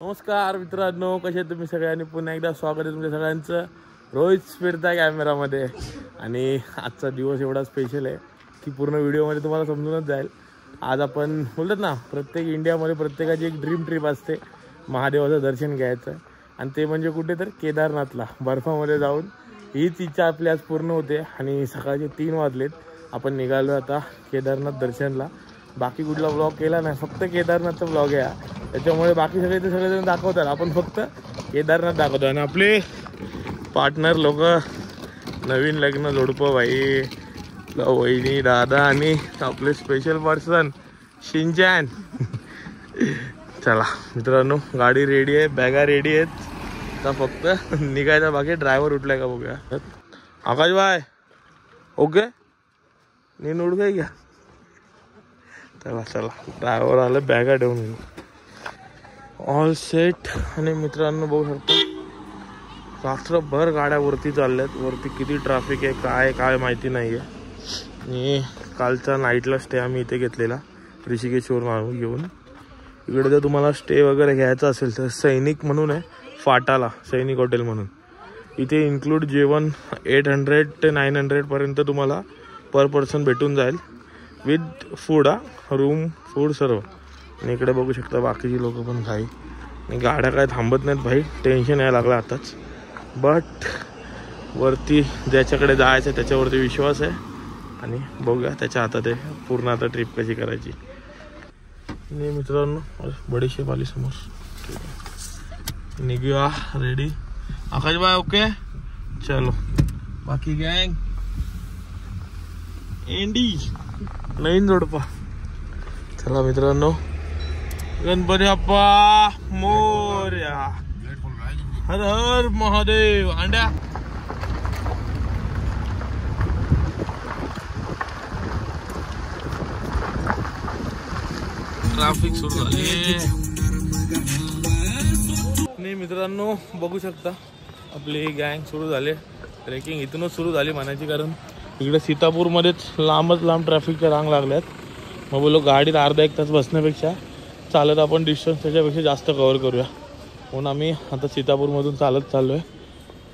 नमस्कार मित्रांनो, कसे तुम्ही सगळ्यांनी? पुन्हा एकदा स्वागत आहे तुमच्या सगळ्यांचं रोहित स्फिरता कॅमेरामध्ये. आणि आजचा दिवस एवढा स्पेशल आहे की पूर्ण व्हिडिओमध्ये तुम्हाला समजूनच जाईल. आज आपण बोलतात ना, प्रत्येक इंडियामध्ये प्रत्येकाची एक ड्रीम ट्रिप असते महादेवाचं दर्शन घ्यायचं, आणि ते म्हणजे कुठे तर केदारनाथला बर्फामध्ये जाऊन. हीच इच्छा आपली आज पूर्ण होते. आणि सकाळचे 3 वाजलेत, आपण निघालो आता केदारनाथ दर्शनला. बाकी कुठला ब्लॉग केला नाही, फक्त केदारनाथचा ब्लॉग आहे. त्याच्यामुळे बाकी सगळे ते सगळेजण दाखवतात, आपण फक्त केदारनाथ दाखवतो. आणि आपले पार्टनर लोक, नवीन लग्न जोडपं भाई, वहिनी, दादा आणि आपले स्पेशल पर्सन शिंचॅन. चला मित्रांनो, गाडी रेडी आहे, बॅगा रेडी आहेत, आता फक्त निघायचा बाकी. ड्रायव्हर उठलाय का बघूया. आकाश भाई ओके, नीन उठ गई क्या? चला चला, ड्रायव्हर आलं, बॅगा ठेवून ऑल सेट. आणि मित्रांनो बघू शकता, रात्रभर गाड्या वरती चालल्यात. वरती किती ट्रॅफिक आहे काय माहिती नाही आहे. आणि कालचा नाईटला स्टे आम्ही इथे घेतलेला, ऋषिकेशवरून घेऊन. इकडे जर तुम्हाला स्टे वगैरे घ्यायचा असेल तर सैनिक म्हणून आहे, फाटाला सैनिक हॉटेल म्हणून. इथे इन्क्लूड जेवण 800 ते 900 पर्यंत तुम्हाला पर पर्सन भेटून जाईल, विथ फूड, रूम फूड सर्व. आणि इकडे बघू शकता बाकीची लोक पण काही. आणि गाड्या काय थांबत नाहीत भाई, टेन्शन यायला लागलं आताच. बट वरती ज्याच्याकडे जायचं त्याच्यावरती विश्वास आहे. आणि बघूया त्याच्या हातात आहे पूर्ण आता ट्रिप कशी करायची. आणि मित्रांनो बडीशेप आली समोर, निघूया. रेडी आकाश भाई? ओके चलो. बाकी गँग एंडी नवीन जोडपा. चला मित्रांनो, गणपती बाप्पा मोरया, हर हर महादेव. अंड्या ट्रॅफिक सुरू झाली. नाही मित्रांनो बघू शकता, आपली गँग सुरू झाले. ट्रेकिंग इथूनच सुरू झाली म्हणायची, कारण इकडे सीतापूरमध्येच लांबच लांब ट्रॅफिकच्या रांग लागल्यात. मग बोलो गाडीत अर्धा एक तास बसण्यापेक्षा चालत आपण डिस्टन्स त्याच्यापेक्षा जास्त कव्हर करूया, म्हणून आम्ही आता सीतापूरमधून चालत चाललो आहे.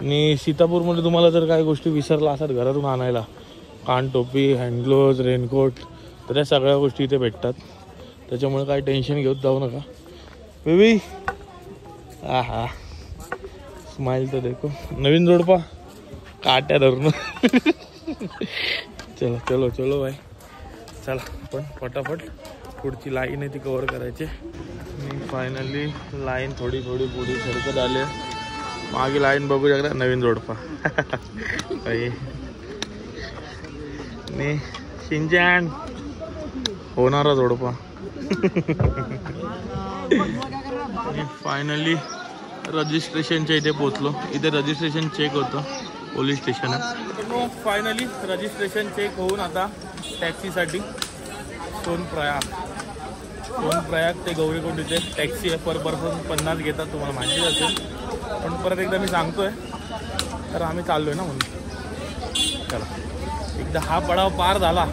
आणि सीतापूरमध्ये तुम्हाला जर काही गोष्टी विसरला असतात घरातून आणायला, कान टोपी, हँडग्लोव्ज, रेनकोट, तर त्या सगळ्या गोष्टी इथे भेटतात. त्याच्यामुळे काही टेन्शन घेत जाऊ नका बेबी. हा स्माइल तर देखो, नवीन जोडपा काट्या धरून. चलो चलो चलो भाई, चला आपण फटाफट पुढची लाईन आहे ती कव्हर करायची. आणि फायनली लाईन थोडी थोडी पुढे सरकत आली. मागे लाईन बघू शकता, नवीन जोडपा. आणि शिंचॅन होणारा जोडपा. फायनली रजिस्ट्रेशनच्या इथे पोचलो. इथे रजिस्ट्रेशन चेक होतं, पोलीस स्टेशन आहे. फायनली रजिस्ट्रेशन चेक होऊन आता टॅक्सीसाठी सोनप्रयाग ते गौरीकुंड इथे टॅक्सी आहे. पर पर्सन 50 घेतात, तुम्हाला माहिती असेल. पण परत एकदा मी सांगतोय, तर आम्ही चाललो आहे ना म्हणून. चला, एकदा हा पडाव पार झाला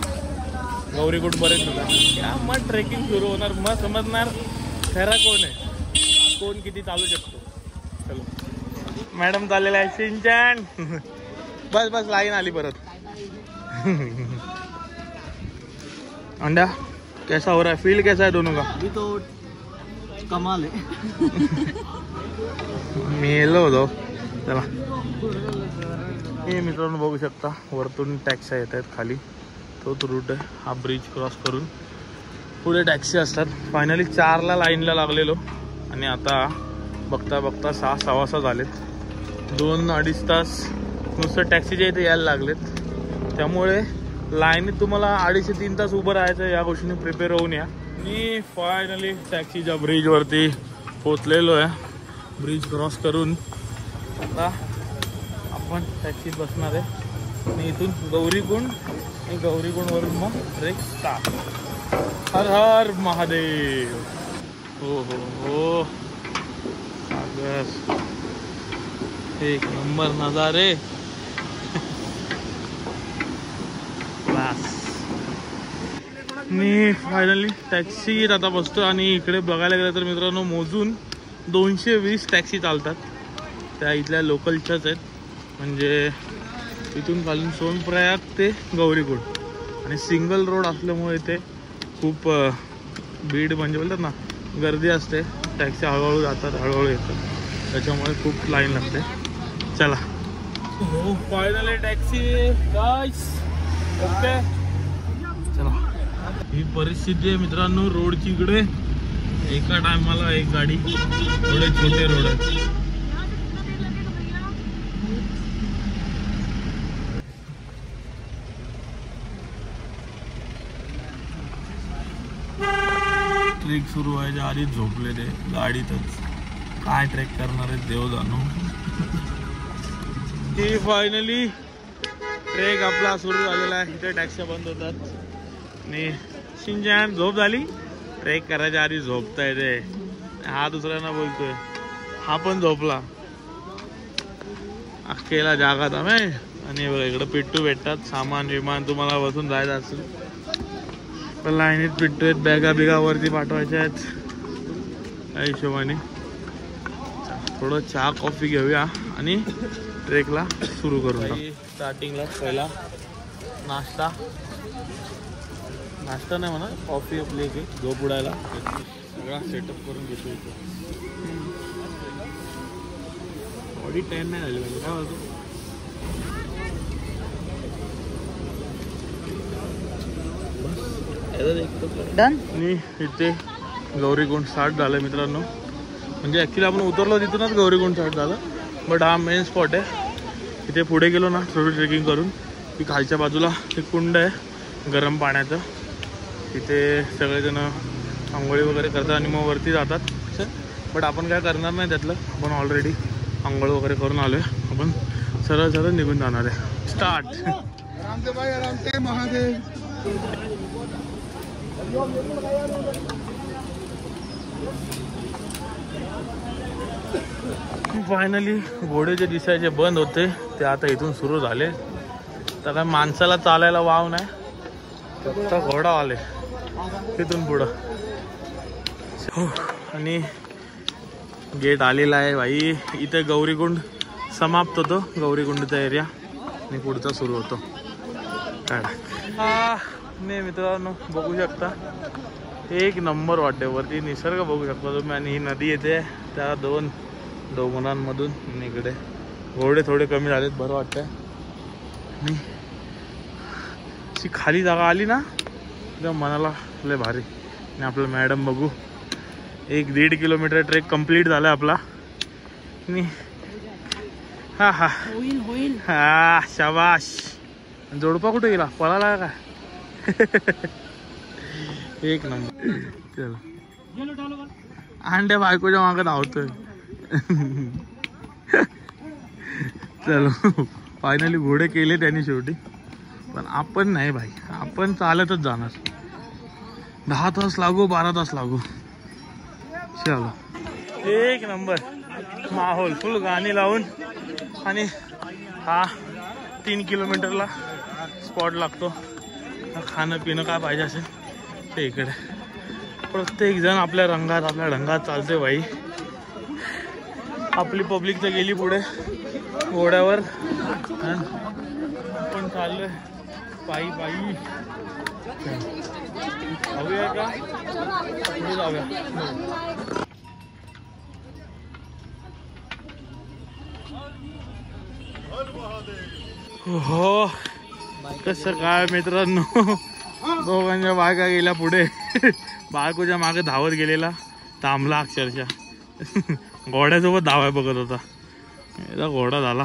गौरीकुंडपर्यंत, मग ट्रेकिंग सुरू होणार. मग समजणार खरा कोण आहे, कोण किती चालू शकतो. चलो, मॅडम चाललेला आहे. शिंचॅन बस बस, लाईन आली परत. अंडा कैसा हो रहा है, फील कैसा है दोनों का? अभी तो कमाल है. मेलो होतो. चला, हे मित्रांनो बघू शकता, वरतून टॅक्सी येत आहेत खाली, तोच रूट आहे. हा ब्रिज क्रॉस करून पुढे टॅक्सी असतात. फायनली 4ला लाईनला लागलेलो, आणि आता बघता बघता 6:15 झालेत. 2-2.5 तास नुसतं टॅक्सीच्या इथे यायला लागलेत. त्यामुळे लाईनीत तुम्हाला 2.5-3 तास उभं राहायचं. या गोष्टीने प्रिपेअर होऊन या. मी फायनली टॅक्सीच्या ब्रिजवरती पोचलेलो आहे. ब्रिज क्रॉस करून आता आपण टॅक्सीत बसणार आहे. आणि इथून गौरीकुंड, आणि गौरीकुंडवरून मग ट्रेक स्टार्ट. हर हर महादेव. हो हो हो, एक नंबर नजारे. मी फायनली टॅक्सीत आता बसतो. आणि इकडे बघायला गेलं तर मित्रांनो, मोजून 220 टॅक्सी चालतात, त्या इथल्या लोकलच्याच आहेत. म्हणजे इथून खालून सोनप्रयाग ते गौरीकुंड आणि सिंगल रोड असल्यामुळे इथे खूप भीड म्हणजे बोलतात ना गर्दी असते. टॅक्सी हळूहळू जातात, हळूहळू येतात, त्याच्यामुळे खूप लाईन लागते. चला हो फायनली टॅक्सी गाईस. ओके चला. ही परिस्थिती आहे मित्रांनो रोडची. इकडे एका टायमाला एक गाडी, थोडे छोटे रोड आहेत. ट्रेक सुरू व्हायच्या आधी झोपले ते गाडीतच. काय ट्रेक करणार आहे देव जाणू. ही फायनली ट्रेक आपला सुरू झालेला आहे. इथे टॅक्सी बंद होतात आणि शिंजान झोप झाली. ट्रेक करायच्या आधी झोपताय ते. हा दुसऱ्यांना बोलतोय, हा पण झोपला. अख्खेला जागात आम्ही. आणि इकडं पिट्टू भेटतात. सामान विमान तुम्हाला बसून जायचं असेल पण लाईनीत पिट्टू आहेत. बॅगा बिगा वरती पाठवायच्या आहेत. त्या हिशोबाने थोडं चहा कॉफी घेऊया आणि ट्रेकला सुरू करू. स्टार्टिंगला पहिला नाश्ता नाही म्हणा, कॉफी आपली एक झोप उडायला सगळा सेटअप करून घेतो. इथे बॉडी टॅन नाही झाली पाहिजे. काय बोलतो डन. आणि इथे गौरीकुंड स्टार्ट झालं मित्रांनो. म्हणजे ॲक्च्युली आपण उतरलो तिथूनच गौरीकुंड स्टार्ट झालं, बट हा मेन स्पॉट आहे. इथे पुढे गेलो ना थोडं ट्रेकिंग करून की खालच्या बाजूला एक कुंड आहे गरम पाण्याचं. तिथे सगळेजण आंघोळी वगैरे करतात आणि मग वरती जातात. बट आपण काय करणार नाही त्यातलं. आपण ऑलरेडी आंघोळ वगैरे करून आलो आहे. आपण सरळ सरळ निघून जाणार आहे. स्टार्ट. फायनली घोडे जे दिसायचे बंद होते ते आता इथून सुरू झाले. तर काय माणसाला चालायला वाव नाही, फक्त घोडा आले तिथून पुढं. हो आणि गेट आलेला आहे भाई. इथे गौरीकुंड समाप्त होतो, गौरीकुंडचा एरिया, आणि पुढचा सुरू होतो. काय हा नाही मित्रांनो बघू शकता एक नंबर वाटते. वरती निसर्ग बघू शकता तुम्ही. आणि ही नदी येते त्या दोन डोंगरांमधून. आणि इकडे घोडे थोडे कमी झालेत, बरं वाटतंय. आणि अशी खाली जागा आली ना एकदम मनाला लय भारी. आणि आपलं मॅडम बघू 1-1.5 किलोमीटर ट्रेक कंप्लीट झाला आपला. आणि हा हा होईल. हा शाबाश. जोडपा कुठे गेला, पळाला का? एक नंबर. चलो अंड्या बायकोच्या मागं धावतोय. चलो फायनली घोडे केले त्यांनी शेवटी. पण आपण नाही भाई, आपण चालतच जाणार. 10 तास लागू 12 तास लागू. चलो एक नंबर माहोल, फुल गाणी लावून. आणि हा 3 किलोमीटरला स्पॉट लागतो. खाणं पिणं काय पाहिजे असेल ते इकडे. प्रत्येक जण आपल्या रंगात आपल्या ढंगात चालते भाई. आपली पब्लिक तर गेली पुढे घोड्यावर, आपण चाललोय पायी पायी. जाऊया का पुढे जाऊया. हो कसं काय मित्रांनो, दोघांच्या बायका गेल्या पुढे. बायकोच्या मागे धावत गेलेला थांबला अक्षरशः. घोड्यासोबत धावाय बघत होता. याचा घोडा झाला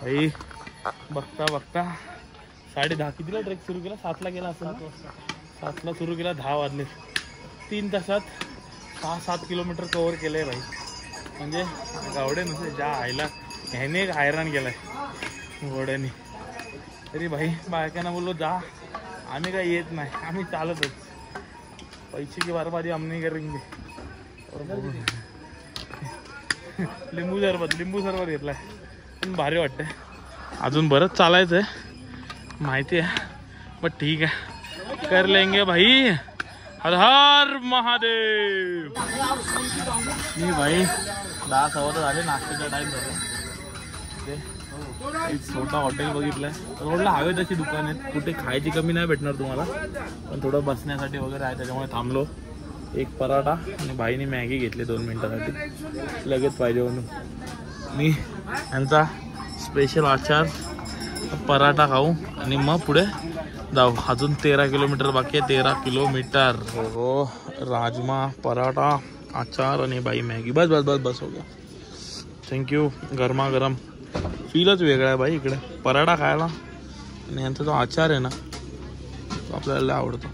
भाई. बघता बघता 10:30 कितीला ट्रेक सुरू केला? 7ला गेला असेल. 7ला सुरू केला, 10 वाजले. 3 तासात 6-7 किलोमीटर कव्हर केलंय भाई. म्हणजे गावडे नसे ज्या आईला ह्याने एक हैराण केलाय घोड्याने. तरी भाई बायकांना बोललो जा, आम्ही काय येत नाही, आम्ही चालतच. पैसे की बर्बादी आम्ही करेंगे. लिंबू सरबत घेतलाय पण भारी वाटतंय. अजून बरंच चालायचं आहे माहिती आहे, बट ठीक आहे कर लेंगे भाई. हर हर महादेव. मी भाई 10-15 झाले, नाश्त्याचा टाइम झाला. एक छोटा हॉटेल बघितलंय. रोडला हवे तशी दुकान आहेत, कुठे खायची कमी नाही भेटणार तुम्हाला, पण थोडं बसण्यासाठी वगैरे आहे, त्याच्यामुळे थांबलो. एक पराठा आणि भाईने मॅगी घेतली 2 मिनिटासाठी, लगेच पाहिजे म्हणून. मी यांचा स्पेशल आचार पराठा खाऊ आणि मग पुढे जाऊ. अजून 13 किलोमीटर बाकी आहे. 13 किलोमीटर. हो, राजमा, पराठा, आचार आणि बाई मॅगी. बस बस बस बस हो गया. थँक्यू. गरमागरम फीलच वेगळा आहे भाई इकडे पराठा खायला. आणि यांचा जो आचार आहे ना तो आपल्याला आवडतो.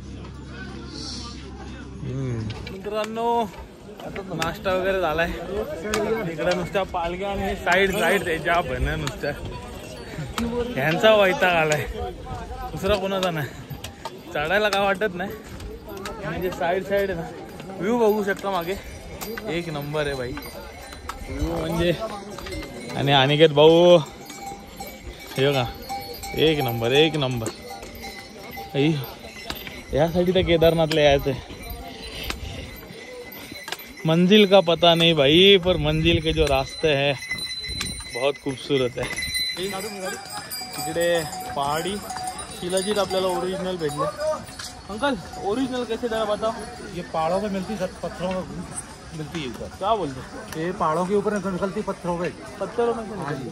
मित्रांनो, नाश्ता वगैरे झालाय. इकडे नुसत्या पालख्या आणि साईड त्याच्या पण नुसत्या ह्यांचा वैताग आलाय, दुसरा कोणाचा नाही. चढायला काय वाटत नाही, म्हणजे साईड आहे ना. व्ह्यू बघू शकता मागे, एक नंबर आहे भाई व्ह्यू म्हणजे. आणि अनिकेत भाऊ हे बघा, एक नंबर एक नंबर. यासाठी तर केदारनाथला यायचं आहे. मंजिल का पता नहीं भाई, पर मंजिल के जो रास्ते हैं बहुत खूबसूरत है. इकडे पहाड़ी शिलाजीत आपल्याला ओरिजिनल भेटले. अंकल ओरिजिनल कैसे जरा बताओ. ये पहाड़ों में मिलती, पत्थरों में मिलती है सर. क्या बोलते. ये पहाड़ों के ऊपर निकलती, पत्थरों में. पत्थरों में से निकलती.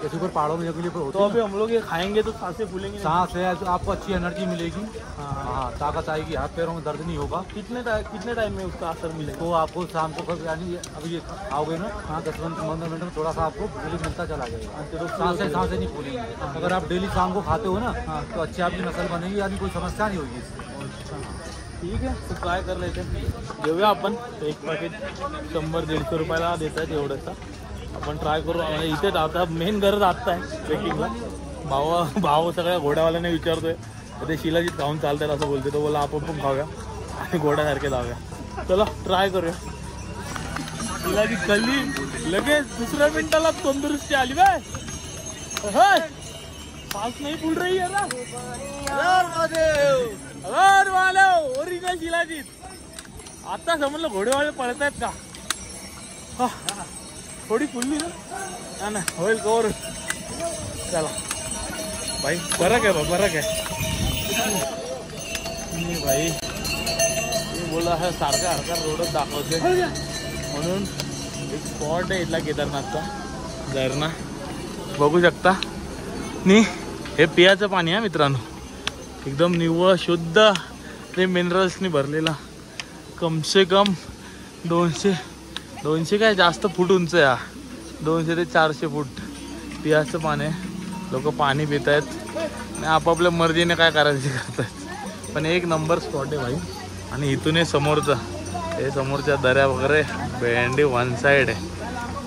जैसे ऊपर पहाड़ों में जगह तो अभी हम लोग ये खाएंगे तो सांसें फूलेंगे. सांस है तो आपको अच्छी एनर्जी मिलेगी. हाँ, ताकत आएगी, हाथ पैरों में दर्द नहीं होगा. कितने टाइम में उसका असर मिलेगा. तो आपको शाम को यानी अभी ये आओगे ना, हाँ 10-15 मिनट में थोड़ा सा आपको रिलीफ मिलता चला जाएगा. तो सांसें नहीं फूलेंगी. अगर आप डेली शाम को खाते हो ना तो अच्छी आपकी नस्ल बनेगी, यानी कोई समस्या नहीं होगी. ठीक आहे, तो ट्राय कर लेते. घेऊया आपण. एक पॅकेट 100-150 रुपयाला देत आहेत एवढंचा. आपण ट्राय करू. इथे आता मेन गरज आत्ता आहे ट्रेकिंगला. भाव सगळ्या घोड्यावाल्याने विचारतोय ते शिलाजीत खाऊन चालतात असं बोलते. तो बोला आपण पण खाऊया आणि घोड्यासारखे जाऊया. चला ट्राय करूया. शिलाजीत खाल्ली, लगेच दुसऱ्या मिनिटाला तंदुरुस्ती आली. बाय पास नाही फुल रही है ना. ओरिजिनल शिलाजीत. आता समजलं घोडेवाले पळत आहेत का. थोडी फुलली ना ना, होईल कवर. चला भाई, फरक आहे फरक आहे. भाई बोला है सारखा रोडच दाखवते म्हणून. एक स्पॉट आहे इथला केदारनाथचा, झरणा बघू शकता. नी हे पियाचं पाणी आहे मित्रांनो, एकदम निव्वळ शुद्ध ते मिनरल्सनी भरलेला. कमसे कम 200 काय जास्त फूट उंच आहे. 200 ते 400 फूट पियाचं पाणी. लोक पाणी पित आहेत आणि आपापल्या मर्जीने काय करायचे करतात. पण एक नंबर स्पॉट आहे भाई. आणि इथून हे समोरचा, हे समोरच्या दऱ्या वगैरे भेंडी वन साईड आहे.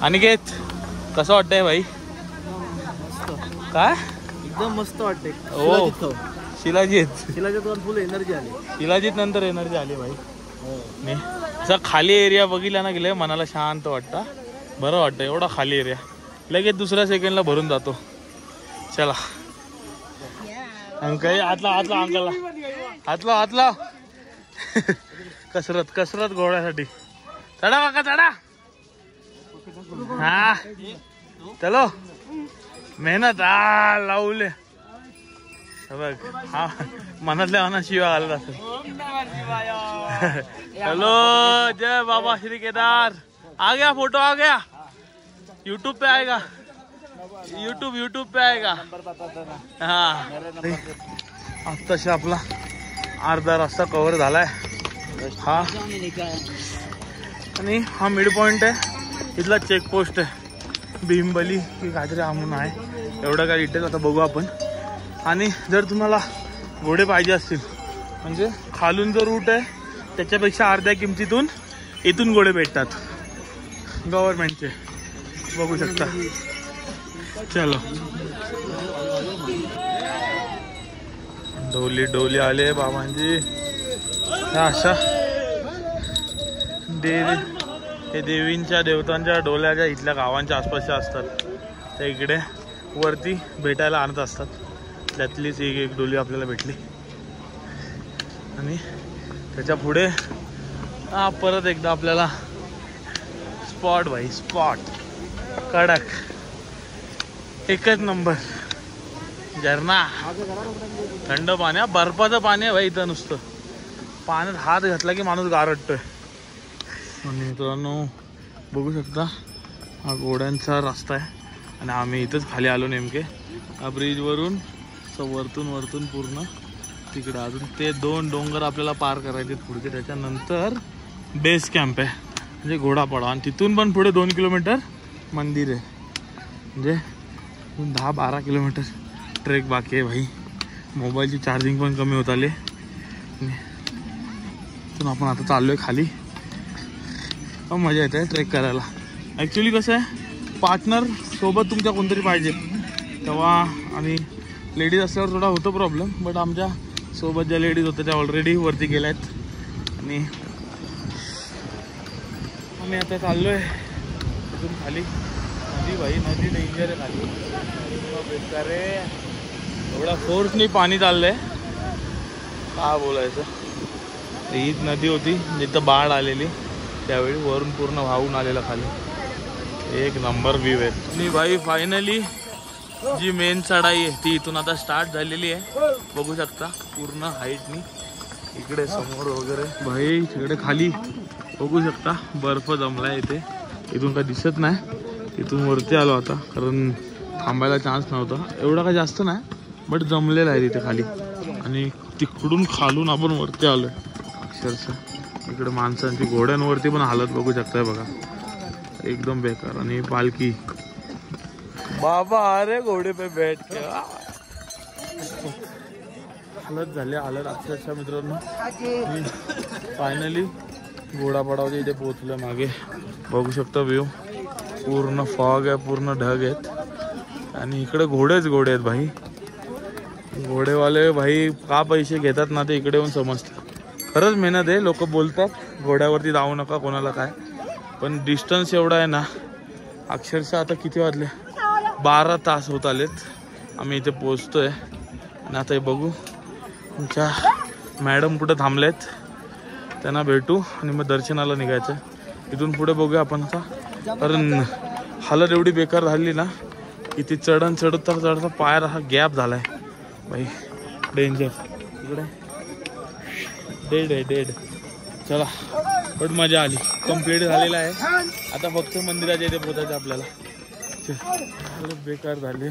आणि घेत कसं वाटतंय भाई. काय एकदम मस्त वाटते. हो, शिलाजीत फुल एनर्जी आली. शिलाजीत नंतर एनर्जी आली भाई. नाही असा खाली एरिया बघितला ना गेले मनाला शांत वाटतं, बरं वाटतं. एवढा खाली एरिया लगेच दुसऱ्या सेकंडला भरून जातो. चला अंकल हातला अंकलला हातला कसरत घोड्यासाठी. चढा काका चढा. हा चलो मेहनत लावले बघ. हा मनातल्या मनात शिवा घालत असेल. हेलो जय बाबा श्री केदार. आ गया फोटो आ गया. यूट्यूब पे आएगा. यूट्यूब पे आएगा. हाँ आत्ताशी आपला अर्धा रस्ता कव्हर झालाय. हा आणि हा मिड पॉइंट आहे. इथला चेकपोस्ट आहे भीमबली की काहीतरी म्हणून आहे. एवढं काय डिटेल आता बघू आपण. आणि जर तुम्हाला घोडे पाहिजे असतील म्हणजे खालून जो रूट आहे त्याच्यापेक्षा अर्ध्या किमतीतून इथून घोडे भेटतात गव्हर्नमेंटचे, बघू शकता. चलो डोली आले बाबांची. अशा हे देवींच्या देवतांच्या डोल्याच्या इथल्या गावांच्या आसपासच्या असतात. त्या इकडे वरती भेटायला आणत असतात. त्यातलीच एक डोली आपल्याला भेटली. आणि त्याच्या पुढे परत एकदा आपल्याला स्पॉट भाई, स्पॉट कडक, एकच नंबर झरणा, थंड पाणी, बर्फाचं पाणी आहे भाई इथं. नुसतं पाण्यात हात घातला की माणूस गारटतोय. आणि मित्रांनो बघू शकता हा घोड्यांचा रस्ता आहे आणि आम्ही इथंच खाली आलो नेमके हा ब्रिजवरून. वरतून पूर्ण तिकडे अजून ते 2 डोंगर आपल्याला पार करायचे पुढचे. त्याच्यानंतर बेस कॅम्प आहे म्हणजे घोडापडाव. आणि तिथून पण पुढे 2 किलोमीटर मंदिर आहे. म्हणजे 10-12 किलोमीटर ट्रेक बाकी आहे भाई. मोबाईलची चार्जिंग पण कमी होत आली. तिथून आपण आता चाललो आहे खाली. पण मजा येते ट्रेक करायला. ॲक्च्युली कसं आहे पार्टनर सोबत तुमच्या कोणतरी पाहिजे तेव्हा. आणि लेडीज असल्यावर थोडा होतो प्रॉब्लेम. बट आमच्या सोबत ज्या लेडीज होत्या त्या ऑलरेडी वरती गेल्या आहेत. आणि आम्ही आता चाललो आहे तिथून खाली. नदी भाई, नदी डेंजर आहे खाली. बेकार रे, एवढा फोर्सनी पाणी चाललंय काय बोलायचं. हीच नदी होती जिथं बाढ आलेली त्यावेळी, वरून पूर्ण वाहून आलेला खाली. एक नंबर व्ह्यू आहे. आणि भाई फायनली जी मेन चढाई आहे ती इथून आता स्टार्ट झालेली आहे. बघू शकता पूर्ण हाईटनी. इकडे समोर वगैरे भाई तिकडे खाली बघू शकता बर्फ जमलाय इथे. इथून काय दिसत नाही. इथून वरती आलो आता कारण थांबायला चान्स नव्हता. एवढा काय जास्त नाही बट जमलेला आहे तिथे खाली. आणि तिकडून खालून आपण वरती आलोय अक्षरशः. इकडे माणसांची घोड्यांवरती पण हालत बघू शकताय बघा, एकदम बेकार. आणि पालखी बाबा अरे घोडे पे बैठ के हालत झाली हालत अक्षरशः मित्रांनो. फायनली घोडापडावच्या इथे पोहोचलं. मागे बघू शकता व्ह्यू, पूर्ण फॉग आहे, पूर्ण ढग आहेत. आणि इकडे घोडे आहेत भाई. घोडेवाले भाई का पैसे घेतात ना ते इकडे येऊन समजतं. खरंच मेहनत आहे. लोक बोलतात घोड्यावरती जाऊ नका कोणाला काय, पण डिस्टन्स एवढा आहे ना. अक्षरशः आता किती वाजले, 12 तास होत आलेत आम्ही इथे पोहोचतोय. आणि आता हे बघू तुमच्या मॅडम कुठे थांबलेत त्यांना भेटू आणि मग दर्शनाला निघायचं. इथून पुढे बघूया आपण आता. कारण हालत एवढी बेकार झाली ना की ती चढता पायाला हा गॅप झालाय भाई, डेंजर. इकडे डेड आहे, डेड. चला पण मजा आली. कंप्लीट झालेला आहे. आता फक्त मंदिराच्या इथे पोहोचायचं आपल्याला. बेकार झाले,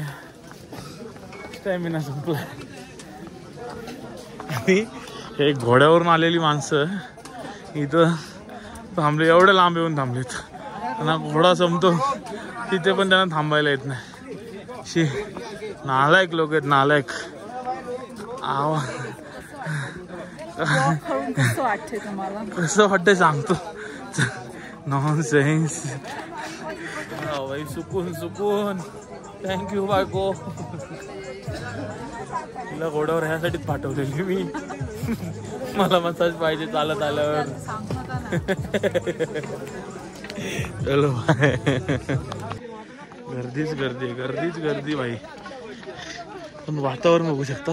स्टॅमिना संपला. आणि हे घोड्यावरून आलेली माणसं इथं थांबले, एवढे लांब येऊन थांबलेत. त्यांना घोडा संपतो तिथे पण त्यांना थांबायला येत नाही. शी नालायक लोक आहेत, नालायक. कसं वाटतंय सांगतो. नॉनसेन्स भाई. सुकून थँक्यू बायको. तिला घोड्यावर ह्यासाठीच पाठवलेली मी. मला मसाज पाहिजे चालत आल्यावर. चलो गर्दीच भाई. पण वातावरण बघू शकता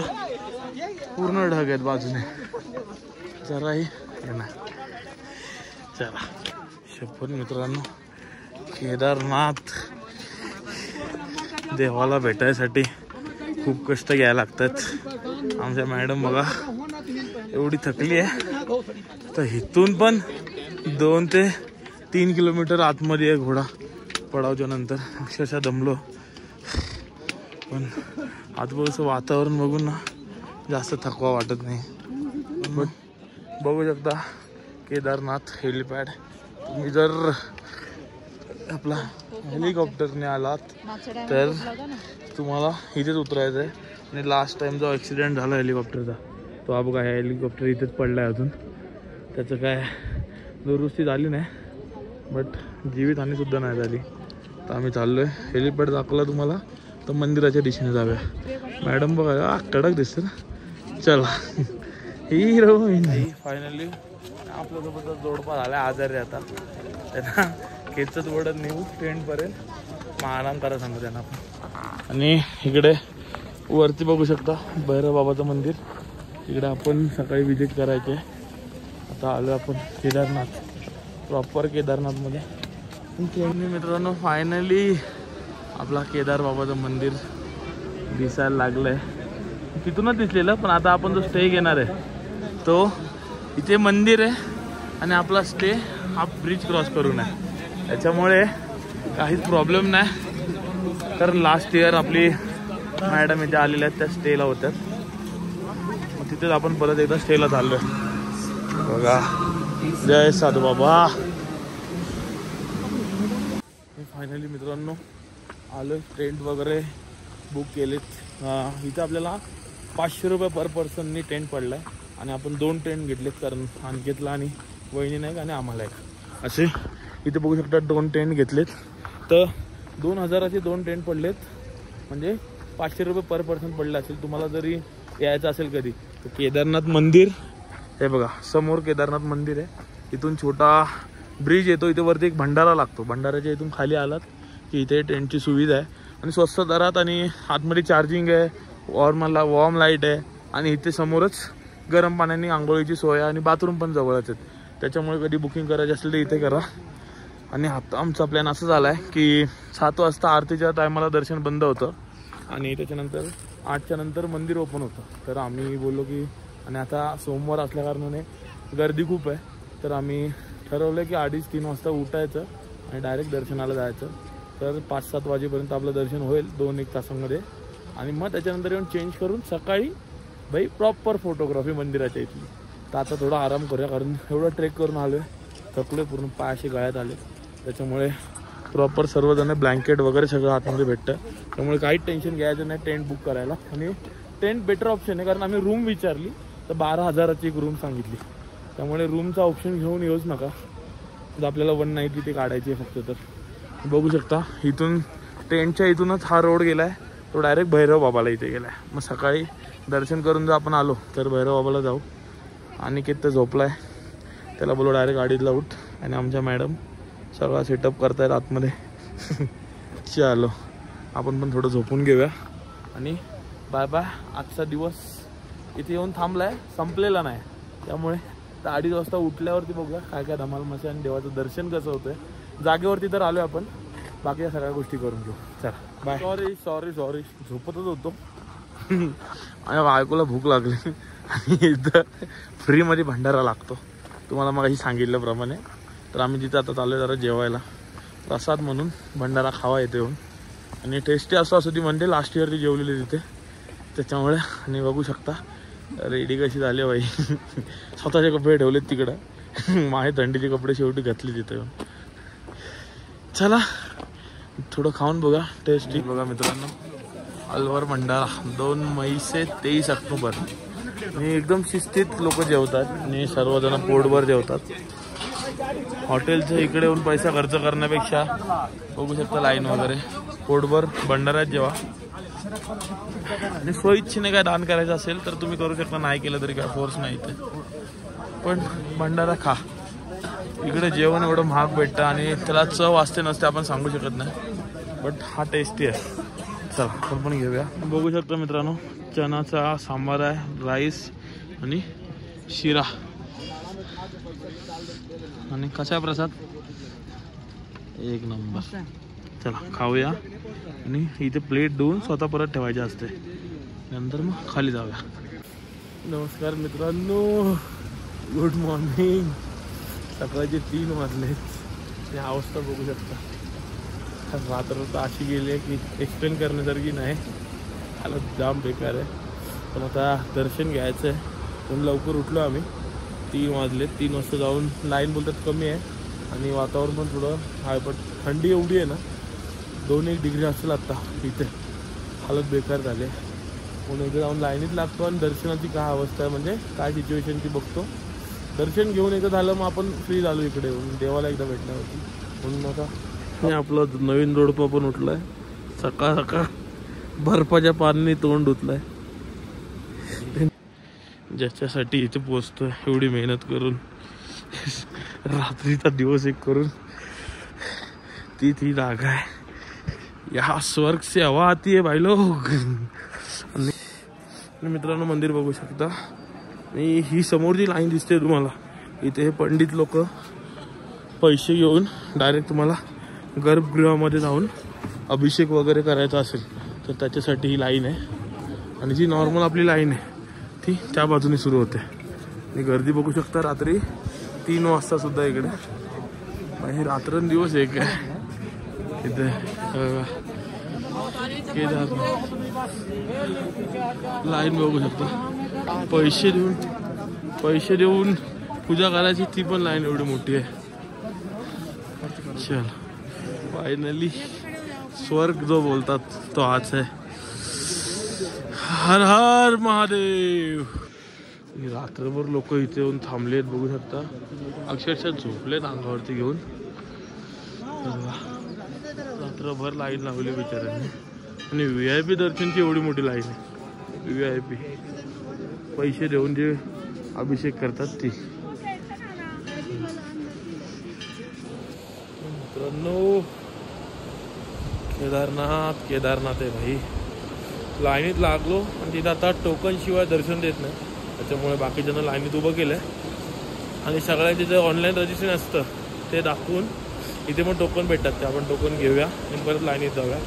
पूर्ण ढग आहेत बाजूने. जराही ना. चला शपथ मित्रांनो, केदारनाथ देवाला भेटायसाठी खूप कष्ट घ्यायला लागतात. आमच्या मॅडम बघा एवढी थकली आहे. तर इथून पण 2 ते 3 किलोमीटर आतमध्ये आहे घोडा पडावच्या नंतर. अक्षरशः दमलो. पण आजूबाजूचं वातावरण बघून ना जास्त थकवा वाटत नाही. पण बघू शकता केदारनाथ हेलिपॅड. तुम्ही जर आपला हेलिकॉप्टरने आलात तर तुम्हाला इथेच उतरायचं आहे. आणि लास्ट टाइम जो ॲक्सिडेंट झाला हेलिकॉप्टरचा तो हा बघा, हेलिकॉप्टर इथेच पडला आहे. अजून त्याचं काय दुरुस्ती झाली नाही, बट जीवितहानीसुद्धा नाही झाली. तर आम्ही चाललो आहे. हेलिपॅड दाखवला तुम्हाला तर मंदिराच्या दिशेने जाऊया. मॅडम बघा कडक दिसते ना. चला हिरो फायनली आपल्यासोबत जोडपा झाला आजारी. आता त्यांना खेचत ओढत नेऊ टेंटपर्यंत, मग आराम करा सांगू त्यांना आपण. आणि इकडे वरती बघू शकता भैरव बाबाचं मंदिर. इकडे आपण सकाळी विजिट करायचे. आता आलो आपण केदारनाथ, प्रॉपर केदारनाथमध्ये. मित्रांनो फायनली आपला केदार बाबाचं मंदिर दिसायला लागलं आहे. तिथूनच दिसलेलं, पण आता आपण जो स्टे घेणार आहे तो इथे मंदिर आहे आणि आपला स्टे हा ब्रिज क्रॉस करून आहे. त्याच्यामुळे काहीच प्रॉब्लेम नाही, कारण लास्ट इयर आपली मॅडम इथे आलेल्या आहेत, त्या स्टेला होत्यात. मग तिथेच आपण परत एकदा स्टेला चाललो आहे. बघा, जय साधू बाबा. फायनली मित्रांनो आलो, टेंट वगैरे बुक केलेत. इथं आपल्याला 500 रुपये पर पर्सननी टेंट पडला आहे आणि आपण 2 टेंट घेतलेत, कारण अनिकेतला आणि वहिनीला एक आणि आम्हाला एक असे इथे बघू शकता 2 टेंट घेतलेत. तर 2000चे 2 टेंट पडलेत, म्हणजे 500 रुपये पर पर्सन पडले असेल. तुम्हाला जरी यायचं असेल कधी तर केदारनाथ मंदिर हे बघा, समोर केदारनाथ मंदिर आहे. इथून छोटा ब्रिज येतो, इथे वरती एक भंडारा लागतो. भंडाऱ्याच्या इथून खाली आलात की इथे टेंटची सुविधा आहे आणि स्वस्त दरात, आणि आतमध्ये चार्जिंग आहे, वॉर्म लाईट आहे आणि इथे समोरच गरम पाण्याने आंघोळीची सोय आहे आणि बाथरूम पण जवळच आहेत. त्याच्यामुळे कधी बुकिंग करायची असेल तर इथे करा. आणि आता आमचा प्लॅन असं झाला आहे की 7 वाजता आरतीच्या टायमाला दर्शन बंद होतं आणि त्याच्यानंतर 8च्या नंतर मंदिर ओपन होतं. तर आम्ही बोललो की, आणि आता सोमवार असल्याकारणाने गर्दी खूप आहे, तर आम्ही ठरवलं की 2:30-3 वाजता उठायचं आणि डायरेक्ट दर्शनाला जायचं. तर 5-7 वाजेपर्यंत आपलं दर्शन होईल 2-1 तासामध्ये. आणि मग त्याच्यानंतर येऊन चेंज करून सकाळी भाई प्रॉपर फोटोग्राफी मंदिराच्या इथली. तर आता थोडा आराम करूया, कारण एवढं ट्रेक करून आलो आहे, थकले, पूर्ण पाय असे गळ्यात आले. त्याच्यामुळे प्रॉपर सर्वजण ब्लँकेट वगैरे सगळं आतमध्ये भेटतं, त्यामुळे काहीच टेन्शन घ्यायचं नाही टेंट बुक करायला. आणि टेंट बेटर ऑप्शन आहे, कारण आम्ही रूम विचारली तर 12,000ची एक रूम सांगितली. त्यामुळे रूमचा ऑप्शन घेऊन येऊच नका, जर आपल्याला 1 नाईट तिथे काढायची आहे फक्त. तर बघू शकता इथून टेंटच्या इथूनच हा रोड गेला आहे, तो डायरेक्ट भैरव बाबाला इथे गेला आहे. मग सकाळी दर्शन करून जर आपण आलो तर भैरव बाबाला जाऊ. आणि किती झोपला आहे, त्याला बोलू डायरेक्ट गाडीतला उठ. आणि आमच्या मॅडम सगळा सेटअप करतायत आतमध्ये. चलो आपण पण थोडं झोपून घेऊया आणि बाय बाय. आजचा दिवस इथे येऊन थांबला आहे, संपलेला नाही. त्यामुळे 2:30 वाजता उठल्यावरती बघूया काय काय धमाल मशी आणि देवाचं दर्शन कसं होतंय. जागेवरती तर आलो आपण, बाकी सगळ्या गोष्टी करून घेऊ. चला बाय. सॉरी झोपतच होतो. माझ्या बायकोला भूक लागली आणि इथं फ्रीमध्ये भंडारा लागतो, तुम्हाला मगाशी सांगितल्याप्रमाणे. तर आम्ही तिथं आता चालू आहे जरा जेवायला, प्रसाद म्हणून भंडारा खावा येते येऊन. आणि टेस्टी असं ती म्हणते, लास्ट इयर ती जेवलेली तिथे, त्याच्यामुळे. आणि बघू शकता रेडी कशी झाली बाई. स्वतःचे कपडे ठेवलेत तिकडं, माझे थंडीचे कपडे शेवटी घातले तिथे येऊन. चला थोडं खाऊन बघा, टेस्टी बघा मित्रांनो. अलवर भंडारा 2 मई से 23 ऑक्टोबर. आणि एकदम शिस्तीत लोक जेवतात आणि सर्वजण पोटभर जेवतात. हॉटेलच्या इकडे येऊन पैसा खर्च करण्यापेक्षा बघू शकता लाईन वगैरे, पोटभर भंडाऱ्यात जेवा. आणि स्वइच्छेने काय दान करायचं असेल तर तुम्ही करू शकता, नाही केलं तरी काय फोर्स नाही इथे. पण भंडारा खा. इकडे जेवण एवढं महाग भेटतं आणि त्याला चव असते नसते आपण सांगू शकत नाही, बट हा टेस्टी आहे. चला आपण पण घेऊया. बघू शकता मित्रांनो, चणाचा सांबार आहे, राईस आणि शिरा. आणि कसा आहे प्रसाद? एक नंबर. चला खाऊया. आणि इथे प्लेट देऊन स्वतः परत ठेवायचे असते, नंतर मग खाली जाऊया. नमस्कार मित्रांनो, गुड मॉर्निंग. सकाळचे 3 वाजलेत. ही अवस्था बघू शकता. रात्र तर अशी गेली आहे की एक्सप्लेन करण्यासारखी नाही, हालत जाम बेकार आहे. पण आता दर्शन घ्यायचं आहे म्हणून लवकर उठलो आम्ही. 3 वाजले. 3 वाजता जाऊन लाईन बोलतात कमी आहे आणि वातावरण पण थोडं हाय, पण थंडी एवढी आहे ना, 2-1 डिग्री असेल आत्ता इथे. हालत बेकार झाले म्हणून इथे जाऊन लाईनीत लागतो आणि दर्शनाची काय अवस्था आहे, म्हणजे काय सिच्युएशन ती बघतो. दर्शन घेऊन एकदा झालं मग आपण फ्री झालो इकडे येऊन, देवाला एकदा भेटण्यावरती. म्हणून आता आपलं नवीन रोडपा पण उठलाय. सकाळ सकाळ बर्फाच्या पाण्याने तोंड धुतलाय. ज्याच्यासाठी इथे पोचतोय एवढी मेहनत करून, रात्रीचा दिवस एक करून, ती जागा आहे. या स्वर्ग से हवा आती है भाई लोग. आणि मित्रांनो मंदिर बघू शकता. आणि ही समोर जी लाईन दिसते तुम्हाला, इथे हे पंडित लोक पैसे घेऊन डायरेक्ट तुम्हाला गर्भगृहामध्ये जाऊन अभिषेक वगैरे करायचा असेल तर त्याच्यासाठी ही लाईन आहे आणि जी नॉर्मल आपली लाईन आहे ती त्या बाजूने सुरू होते. आणि गर्दी बघू शकता रात्री 3 वाजता सुद्धा इकडे. हे रात्रंदिवस एक आहे इथे. लाईन बघू शकता. पैसे देऊन पूजा करायची ती पण लाईन एवढी मोठी आहे. चल फायनली स्वर्ग जो बोलतात तो हाच आहे. हर हर महादेव. रात्रभर लोक इथे येऊन थांबलेत बघू शकता. अक्षरशः झोपलेत अंगावरती घेऊन. रात्रभर लाईन लावली बिचाऱ्यांनी. आणि VIP दर्शनची एवढी मोठी लाईन आहे. VIP पैसे देऊन जे अभिषेक करतात ती. मित्रांनो केदारनाथ आहे भाई. लाईनीत लागलो आणि तिथं आता टोकन शिवाय दर्शन देत नाही. त्याच्यामुळे बाकी जण लाईनीत उभं केलंय आणि सगळ्यांचे जे ऑनलाईन रजिस्ट्रेशन असतं ते दाखवून इथे पण टोकन भेटतात. ते आपण टोकन घेऊया आणि परत लाईनीत जाऊया.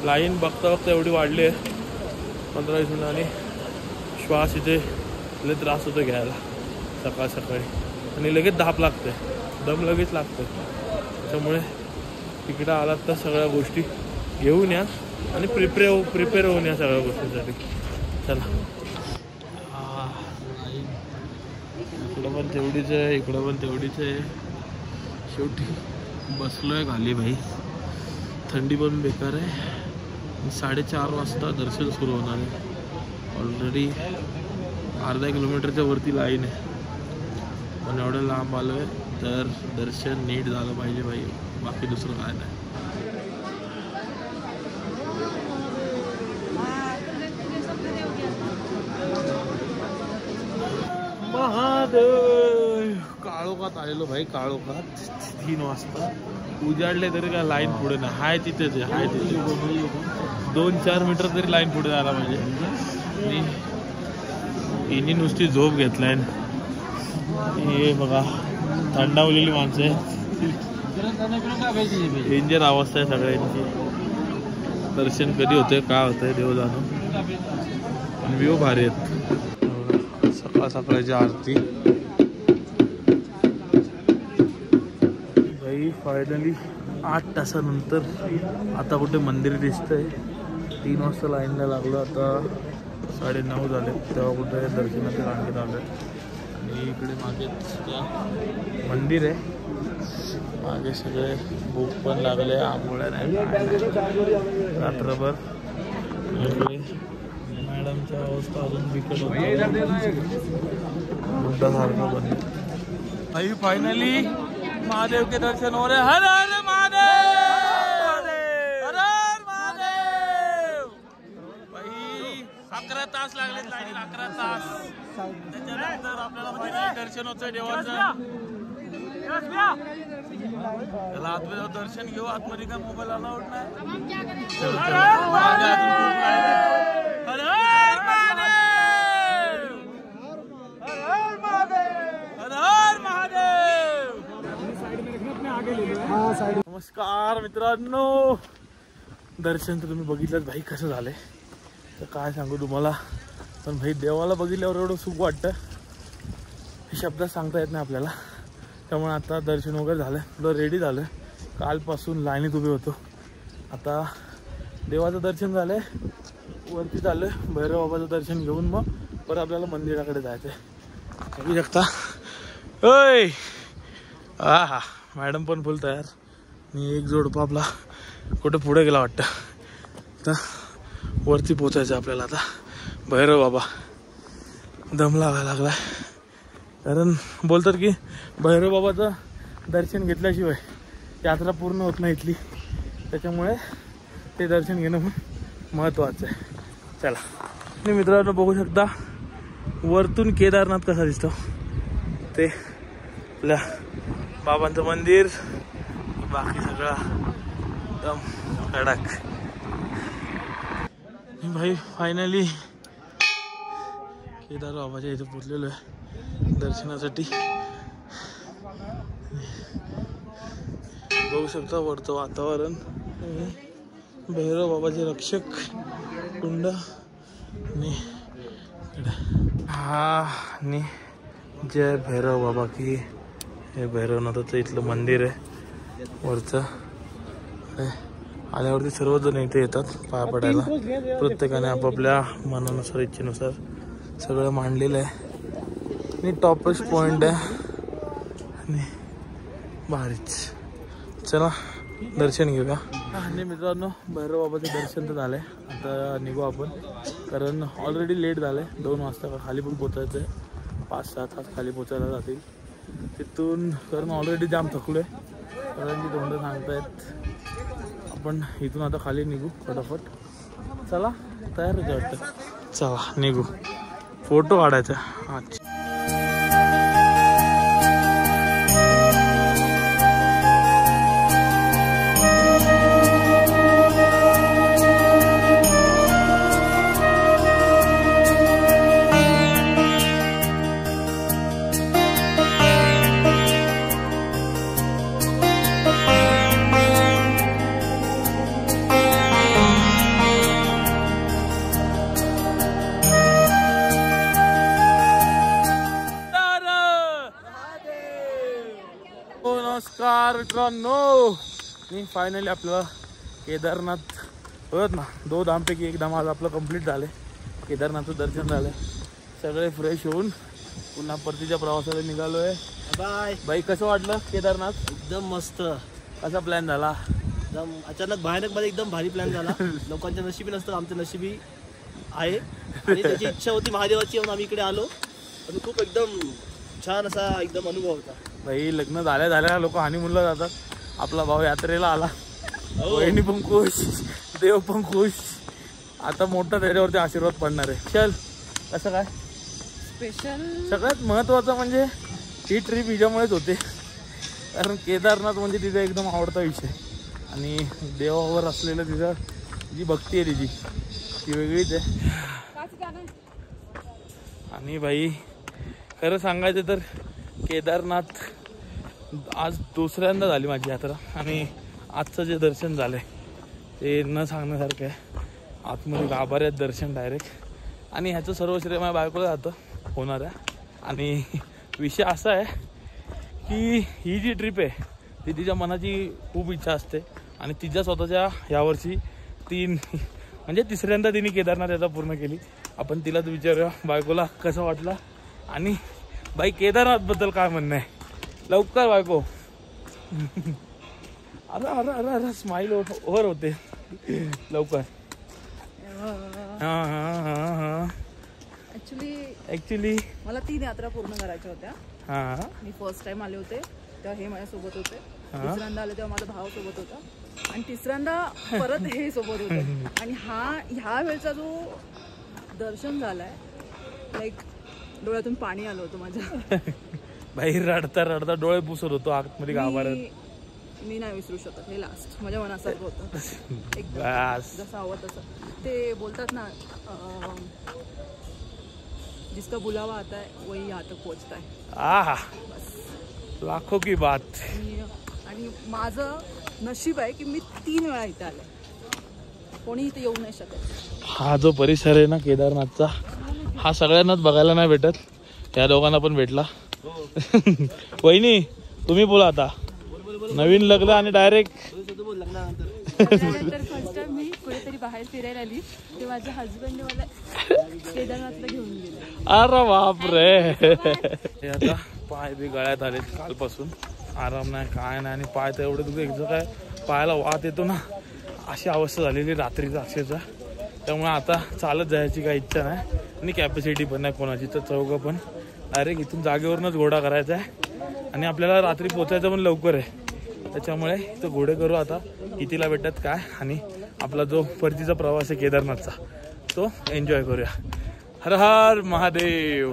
लाईन बघता एवढी वाढली आहे 15-20 मिनिटं आणि श्वास इथे लय त्रास होतो घ्यायला सकाळी आणि लगेच धाप लागते. दम लगेच लागतं. त्याच्यामुळे तिकडं आलात तर सगळ्या गोष्टी घेऊन या आणि प्रिपेअर होऊन या सगळ्या गोष्टींसाठी. चला इकडं पण तेवढीच आहे, इकडं पण तेवढीच आहे. शेवटी बसलोय खाली भाई. थंडी पण बेकार आहे. 4:30 वाजता दर्शन सुरू होणार आहे. ऑलरेडी अर्धा किलोमीटरच्या वरती लाईन आहे. पण एवढं लांब आलो आहे तर दर्शन नीट झालं पाहिजे भाई. बाकी दुसरं काय नाही. महादेव काळोखात आलेलो भाई. काळोखात 3 वाजता उजाडले तरी काय लाईन पुढे नाही. हाय तिथेच आहे. हाय तिथे 2-4 मीटर तरी लाईन पुढे जायला पाहिजे. हिनी नुसती झोप घेतलाय. हे बघा थंडावलेली माणसं आहे. डेंजर अवस्था आहे सगळ्यांची. दर्शन कधी होतंय काय होतंय देव जाणो. पण व्ह्यू भारी आहेत. सकाळची आरती भाई. फायनली 8 तासानंतर आता कुठे मंदिर दिसतंय. 3 वाजता लाईनला लागलो. आता 9:30 झाले तेव्हा कुठे दर्शनाच्या रांगेत आलोय. आणि इकडे मागे मंदिर आहे. मागे सगळे भूक पण लागले. आंघोळ्या नाही रात्रभर. इकडे मॅडमच्या अवस्था अजून बिकट बुड्ढासारखा बनले भाई. फायनली महादेव के दर्शन हो रहे. हर हर महादेव. हर हर महादेव भाई. 11 तास लागले लाईनीत. 11 तास. त्याच्यानंतर आपल्याला फायनली दर्शन होतंय देवाचं. त्याला आतमध्ये दर्शन घेऊ. आतमध्ये काय मोबाईल अलाउड नाही. हर हर महादेव. नमस्कार मित्रांनो. दर्शन तर तुम्ही बघितलंच भाई कसं झालंय. तर काय सांगू तुम्हाला. पण भाई देवाला बघितल्यावर एवढं सुख वाटतं हे शब्दात सांगता येत नाही आपल्याला. त्यामुळे आता दर्शन वगैरे झालं. थोडं रेडी झालं. कालपासून लाईनीत उभे होतो. आता देवाचं दर्शन झालंय. वरती चाललं भैरव बाबाचं दर्शन घेऊन मग परत आपल्याला मंदिराकडे जायचं आहे. बघू शकता. ओय हा मॅडम पण फुल तयार. आणि एक जोडपा आपला कुठे पुढे गेला वाटतं. आता वरती पोचायचं आपल्याला. आता भैरव बाबा. दम लागायला लागलाय. कारण बोलतात की भैरव बाबाचं दर्शन घेतल्याशिवाय यात्रा पूर्ण होत नाही इथली. त्याच्यामुळे ते दर्शन घेणं पण महत्त्वाचं आहे. चला. आणि मित्रांनो बघू शकता वरतून केदारनाथ कसा दिसतो. ते आपल्या बाबांचं मंदिर. बाकी सगळा एकदम कडक भाई. फायनली केदार बाबाच्या इथे पोचलेलो आहे दर्शनासाठी. बघू शकता वरचं वातावरण. भैरव बाबाचे रक्षक कुंड आणि हा आणि जय भैरव बाबा की. हे भैरवनाथाचं इथलं मंदिर आहे वरचं. आल्यावरती सर्वजण इथे येतात पाया पडायला. प्रत्येकाने आपापल्या मनानुसार इच्छेनुसार सगळं मांडलेलं आहे आणि टॉपेस्ट पॉइंट आहे आणि भारीच. चला दर्शन घेऊया. आणि मित्रांनो भैरव बाबाचं दर्शन तर झालंय. आता निघू आपण कारण ऑलरेडी लेट झालंय. 2 वाजता खाली पण पोचायचं आहे. 5-6 तास खाली पोचायला जातील तिथून कारण ऑलरेडी जाम थकलोय. कारण की तोंड सांगतायत. आपण इथून आता खाली निघू फटाफट. चला तयार होते वाटतं. चला निघू. फोटो काढायचा. अच्छा नमस्कार मित्रांनो. मी फायनली आपल्याला केदारनाथ होत ना 2 धामपैकी 1 धाम आज आपलं कंप्लीट झालं. केदारनाथचं दर्शन झालं. सगळे फ्रेश होऊन पुन्हा परतीच्या प्रवासाला निघालो आहे. बाय बाई कसं वाटलं केदारनाथ? एकदम मस्त. कसा प्लॅन झाला? एकदम अचानक भयानक मध्ये एकदम भारी प्लॅन झाला. लोकांच्या नशिबी नसतं, आमच्या नशिबी आहे आणि त्याची इच्छा होती महादेवाची म्हणून आम्ही इकडे आलो. आणि खूप एकदम छान असा एकदम अनुभव होता. भाई लग्न झाल्या लोक हनीमूनला जातात. आपला भाऊ यात्रेला आला. वहिनी पण खुश, देव पण खुश. आता मोठा त्याच्यावरती आशीर्वाद पडणार आहे. चल कसं काय स्पेशल. सगळ्यात महत्त्वाचं म्हणजे ही ट्रिप हिच्यामुळेच होते कारण केदारनाथ म्हणजे तिचा एकदम आवडता विषय आणि देवावर असलेलं तिचं जी भक्ती आहे तिची ती वेगळीच आहे. आणि भाई खरं सांगायचं तर केदारनाथ आज 2ऱ्यांदा झाली माझी यात्रा आणि आजचं जे दर्शन झालं आहे ते न सांगण्यासारखं आहे. आतमध्ये गाभाऱ्यात दर्शन डायरेक्ट. आणि ह्याचं सर्व श्रेय माझ्या बायकोला जातं होणाऱ्या. आणि विषय असा आहे की ही जी ट्रिप आहे ती तिच्या मनाची खूप इच्छा असते आणि तिच्या स्वतःच्या यावर्षी 3ऱ्यांदा तिने केदारनाथ यात्रा पूर्ण केली. आपण तिलाच विचारूया बायकोला कसं वाटलं आणि बाई केदारनाथबद्दल काय म्हणणं आहे. लवकर बायको. अरे अरे अरे अरे स्माईल ओव्हर होते लवकर. हां हां हां हां ॲक्च्युली मला 3 यात्रा पूर्ण करायच्या होत्या. हां मी फर्स्ट टाइम आले होते तेव्हा हे माझ्यासोबत होते. 2ऱ्यांदा आले तेव्हा माझा भाव सोबत होता आणि 3ऱ्यांदा परत हे सोबत होते. आणि ह्या वेळचा जो दर्शन झालाय लाईक डोळ्यातून पाणी आलं होतं माझ्या. बाहेर रडता रडता डोळे पुसत होतो आतमध्ये गाभाऱ्यात. मी नाही विसरू शकत. हे लास्ट माझ्या मनासारखं होतं एकदम जसं हवं तसं. ते बोलतात ना जिसका बुलावा आता है वही यहाँ तक पोहोचता है. आहा लाखो की बात. आणि माझं नशीब आहे की मी 3 वेळा इथे आले. कोणी इथे येऊ नाही शकत. हा जो परिसर आहे ना केदारनाथचा हा सगळ्यांनाच बघायला नाही भेटत. त्या दोघांना पण भेटला. वहिनी तुम्ही बोला आता. नवीन लग्न आणि डायरेक्ट लग्नानंतर फर्स्ट टाइम मी कुठेतरी बाहेर फिरायला आली ते माझ्या हजबंडने मला केदारनाथला घेऊन गेले. अरे बापरे. आता पाय बी गळ्यात आले कालपासून. आराम नाही काय नाही आणि पाय तर एवढं तुझं काय पायाला वात येतो ना अशी अवस्था झालेली रात्रीचा अक्षरशः. त्यामुळे आता चालत जायची काही इच्छा नाही आणि कॅपॅसिटी पण नाही कोणाची. तर चौघं पण डायरेक्ट इथून जागेवरूनच घोडा करायचा आहे आणि आपल्याला रात्री पोचायचं पण लवकर आहे. त्याच्यामुळे इथं घोडे करू आता कितीला भेटतात काय आणि आपला जो परतीचा प्रवास आहे केदारनाथचा तो एन्जॉय करूया. हर हर महादेव.